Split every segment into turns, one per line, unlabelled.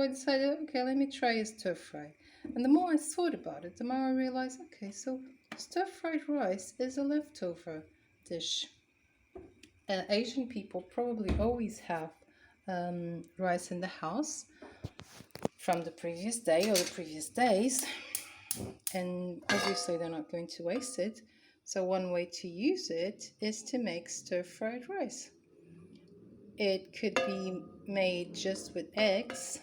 I decided, okay, let me try a stir fry. And the more I thought about it, the more I realized, okay, so stir fried rice is a leftover dish. Asian people probably always have rice in the house from the previous day or the previous days, and obviously they're not going to waste it. So one way to use it is to make stir fried rice. It could be made just with eggs,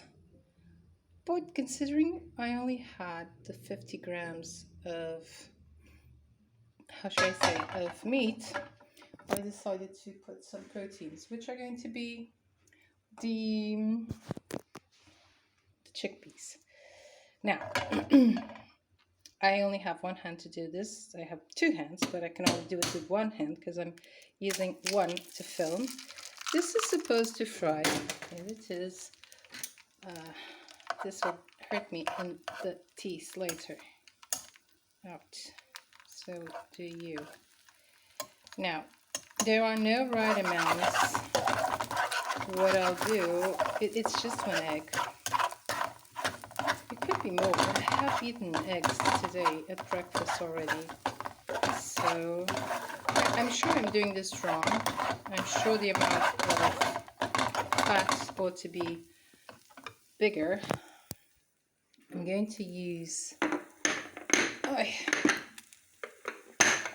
but considering I only had the 50 grams of, how should I say, of meat, I decided to put some proteins, which are going to be the, the chickpeas. Now, I only have one hand to do this. I have two hands, but I can only do it with one hand because I'm using one to film. This is supposed to fry. Here it is. This will hurt me in the teeth later. Out. So do you. Now, there are no right amounts. What I'll do, it's just one egg. It could be more. I have eaten eggs today at breakfast already. So I'm sure I'm doing this wrong. I'm sure the amount of fat ought to be bigger. I'm going to use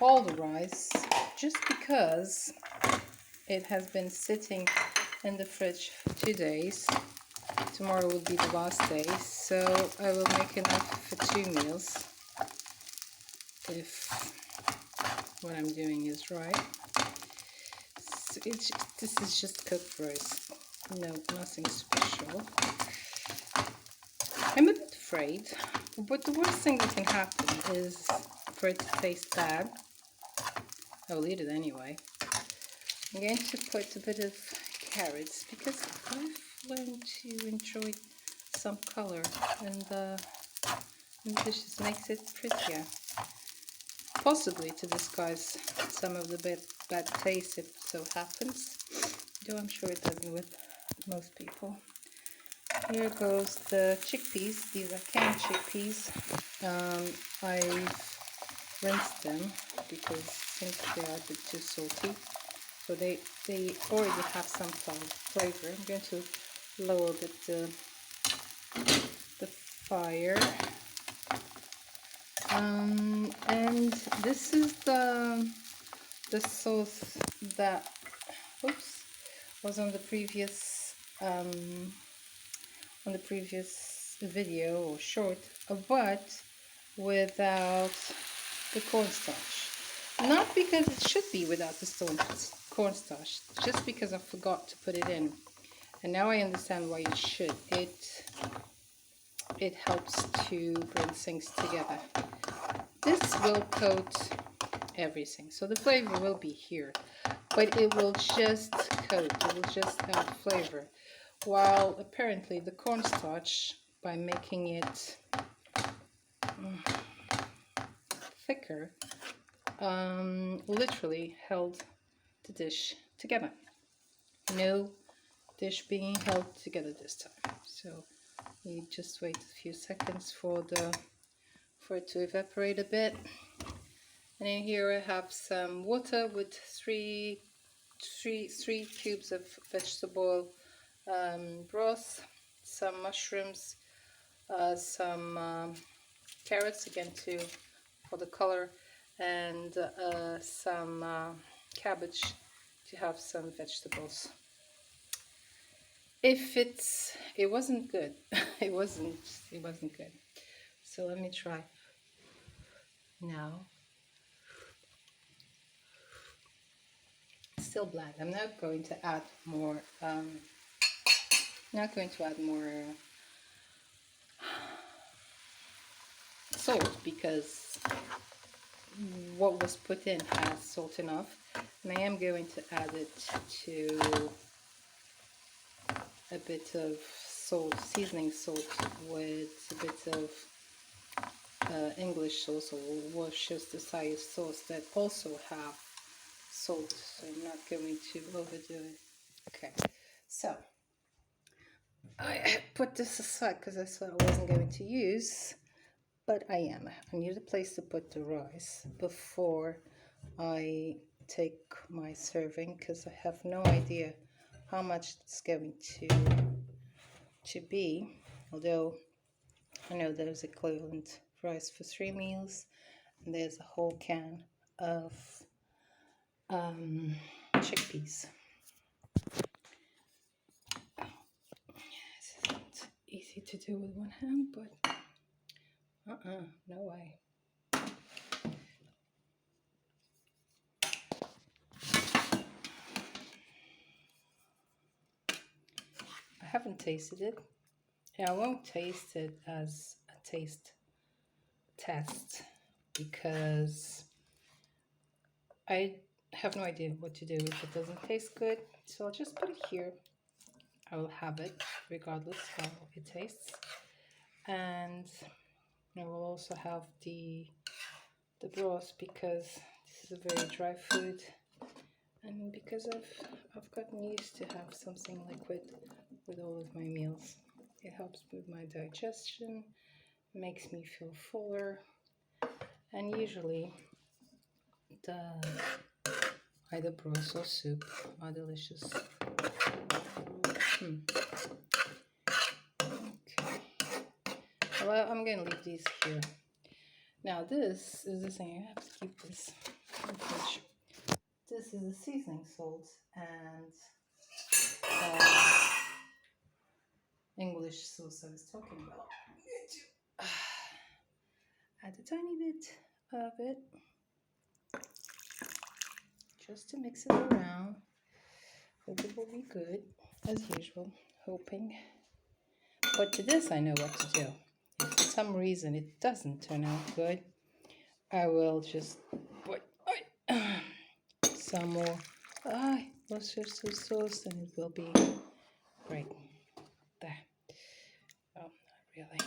all the rice just because it has been sitting in the fridge for 2 days. Tomorrow will be the last day, so I will make enough for 2 meals if what I'm doing is right. So this is just cooked rice. No, nothing special. I'm a bit afraid, but the worst thing that can happen is for it to taste bad. I will eat it anyway. I'm going to put a bit of carrots because I've learned to enjoy some color in the dishes. Makes it prettier. Possibly to disguise some of the bad taste if so happens, though I'm sure it doesn't with most people. Here goes the chickpeas. These are canned chickpeas. I've rinsed them because I think they are a bit too salty. So they already have some flavor. I'm going to lower a bit the fire. And this is the sauce that was on the previous video or short, but without the cornstarch. Not because it should be without the cornstarch, just because I forgot to put it in. And now I understand why you should. It helps to bring things together. This will coat everything, so the flavor will be here, but it will just coat, it will just add flavor. While apparently the cornstarch, by making it thicker, literally held the dish together. No dish being held together this time. So you just wait a few seconds for it to evaporate a bit. And in here I have some water with three cubes of vegetable broth, some mushrooms, some carrots again for the color, and some cabbage to have some vegetables. It wasn't good. it wasn't good. So let me try now. Still bland. I'm not going to add more. Salt because what was put in has salt enough, and I am going to add it to a bit of salt, seasoning salt, with a bit of English sauce or Worcestershire sauce that also have salt, so I'm not going to overdo it. Okay, so I put this aside because I thought I wasn't going to use, but I am. I need a place to put the rice before I take my serving, because I have no idea how much it's going to be. Although I know there's equivalent rice for 3 meals, and there's a whole can of chickpeas. This isn't easy to do with one hand, but no way. I haven't tasted it, and I won't taste it as a taste test because I have no idea what to do if it doesn't taste good. So I'll just put it here. I will have it regardless how it tastes. And I will also have the broth because this is a very dry food, and because I've gotten used to have something liquid with all of my meals. It helps with my digestion, makes me feel fuller, and usually the either broth or soup are delicious. Okay. Well, I'm gonna leave these here. Now this is the thing, I have to keep this in the fridge. This is the seasoning salt and English sauce I was talking about. Add a tiny bit of it just to mix it around. Hope it will be good as usual, hoping. But to this I know what to do. If for some reason it doesn't turn out good, I will just put some more Worcestershire sauce and it will be great. There. Oh, not really.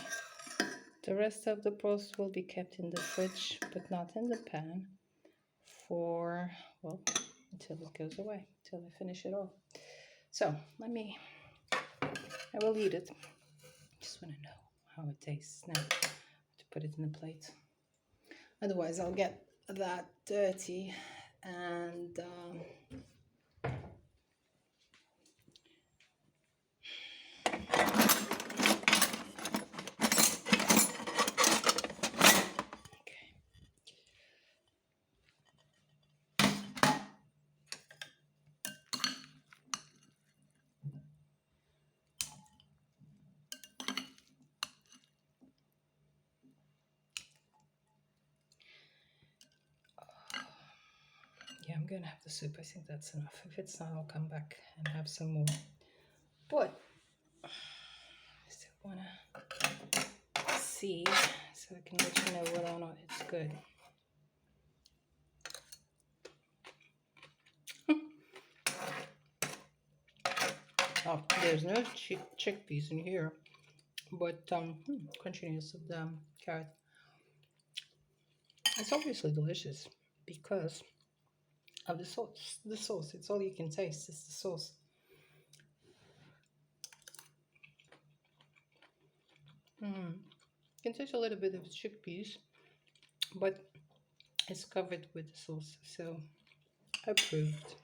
The rest of the broth will be kept in the fridge, but not in the pan for, well, until it goes away, until I finish it all. So I will eat it. Just want to know how it tastes now to put it in the plate. Otherwise I'll get that dirty and yeah, I'm gonna have the soup. I think that's enough. If it's not, I'll come back and have some more. But I still wanna see so I can let you know whether or not it's good. Oh, there's no chickpeas in here, but crunchiness of the carrot. It's obviously delicious because of the sauce. The sauce, it's all you can taste, is the sauce. You can taste a little bit of chickpeas, but it's covered with the sauce, so approved.